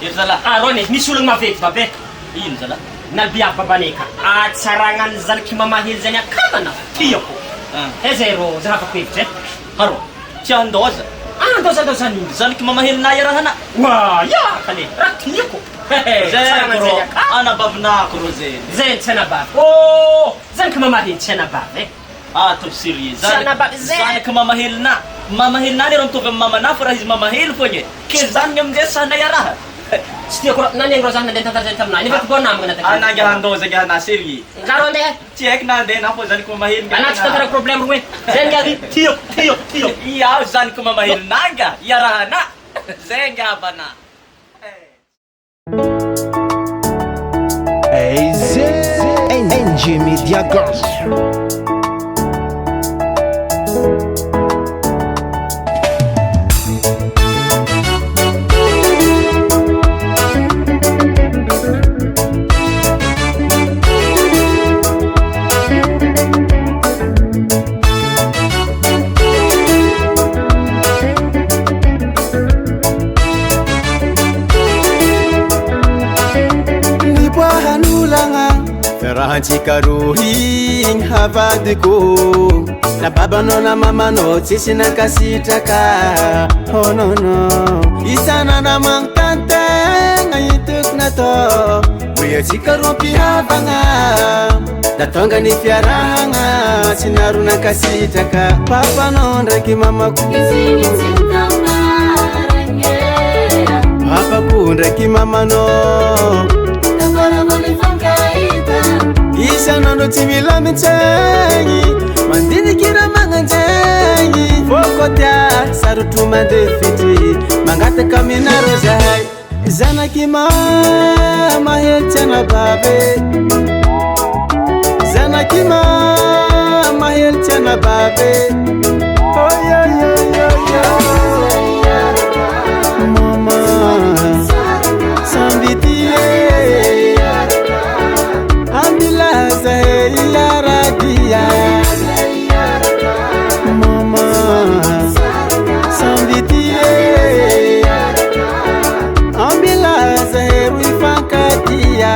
Ito zala. Rony, misy ologno mavety babe. Ino zala? Nabiako babaneka. Atsarangan zanaky mamahely zany akamana. Tiako. Zay rô zahafako hevitra Haro. Tia andoza. Andoza nini? Zanaky mamahely na iarahana. Wa ya kale. Raha tiako. Zay ro. Anabavinako ro zay. Zay tsy anabavy. Oh, zanaky mamahely tsy anabavy. Tafsiry. Zanaky mamahely na. Mamahely na ro mitovy amin'ny mamana fa raha izy mamahely fogna. Kely zany amizay sana iaraha. Tsy tiako nani rô zany nandeha tantara taminay. Nefa tiko namagna nataka. Anangy andoza gana sery. Zaro andeha. Tsy haiko na andeha na fô zanaky mamahely. Anaty tantara problème roe. Zay ngadi tiako. Iaho zanaky mamahely nanga. Iarahana. Zay ngabana. NG Media Girls. Antsika rohigny havadiko na babanao na mamanao tsisy nankasitraka. Oh no no, isanana magnotantegna itoko natao hoe atsika roa mpihavagna da tonga ny fiarahagna tsy naro nankasitraka. Papanao ndraiky mamako, papako ndraiky mamanao, isanandro tsy mila mitsegny mandidikira magnanjegny. Fokotia sarotro mandeha fitry mangataka aminareo zahay. Zanaky mahely tsy anababe, zanaky mahely tsy anababe. Mama sambitie ambilaza yaradia. Mama sambitie ambilaza wifankadia.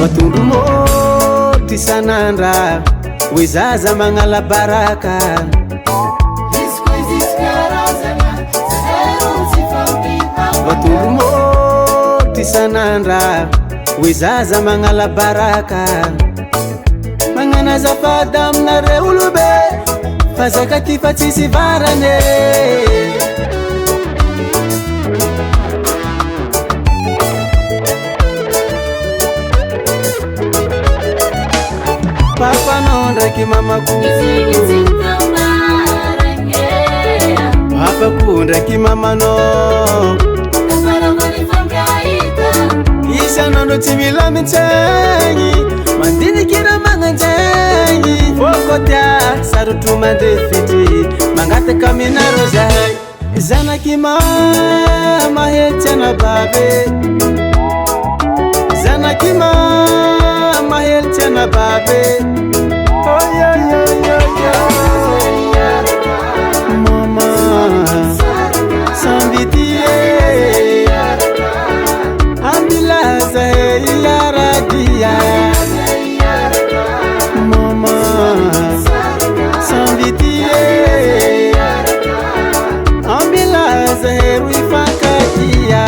Matundro moti sanandra wizaza mangala baraka. Matundro moti sanandra wizaza mangala baraka. Mangana zafada aminareo olobe fazaka ty fa tsisy varane. Papanao ndraiky mamako, papako ndraiky mamanao, isanandro tsy mila mitsegny mandidikira magnanjegny. Fokotia sarotro mandeha fitry mangataka aminareo zahay. Zanaky mahely tsy anababe, zanaky mahely tsy anababe. Mama sambitie ambilaza yaradia. Mama sambitie ambilaza wifankadia.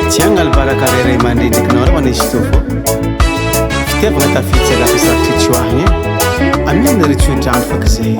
Tianga albaraka rere mandrindikinao reo manisy tofo fitiavagna tafitsy alafa sarotry tsoahigny amina retsodrano fakazay.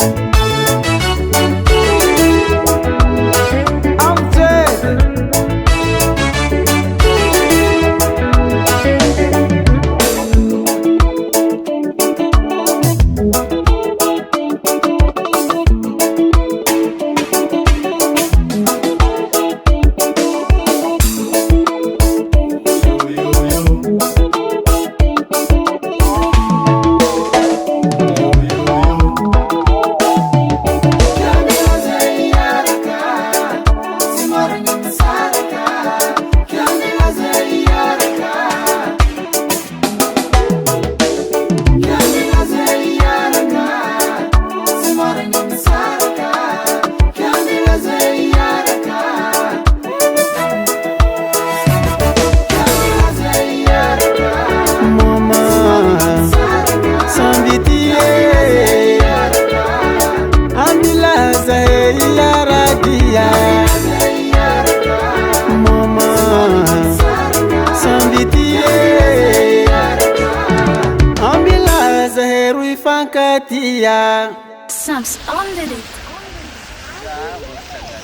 fatia Sam's under it.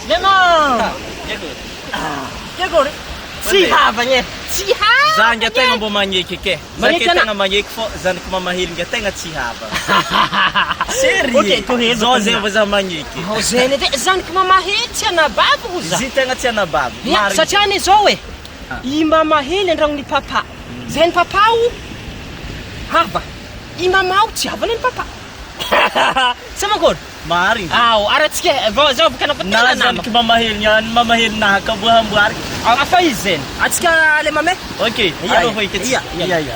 Lema. Jago. Si havanye. Si hava. Zanga tegna mbô magneky ke. Magneky Zake ana. tegna magneky fô zanaky mamahely nga tegna tsy hava. Okej, to hely Zao zay vao za magneky. Ao zay ne zaniky mamahely tsy anababo ho za. Zy tegna tsy anababo. Ya, satria ne zao e. I mamahely andragnony papa. Zay ny papao hava. I mamao tsy hava ny papa. Sama kon. Marigny. Ao, aratsika zao bokana Na patana nama. zanaky mamahely niany mamahely nahaka amboamboary. Afa izy zay. Atsika le mame. Okey, Iya, alô iya. hoy ke. Iya, iya. Iya.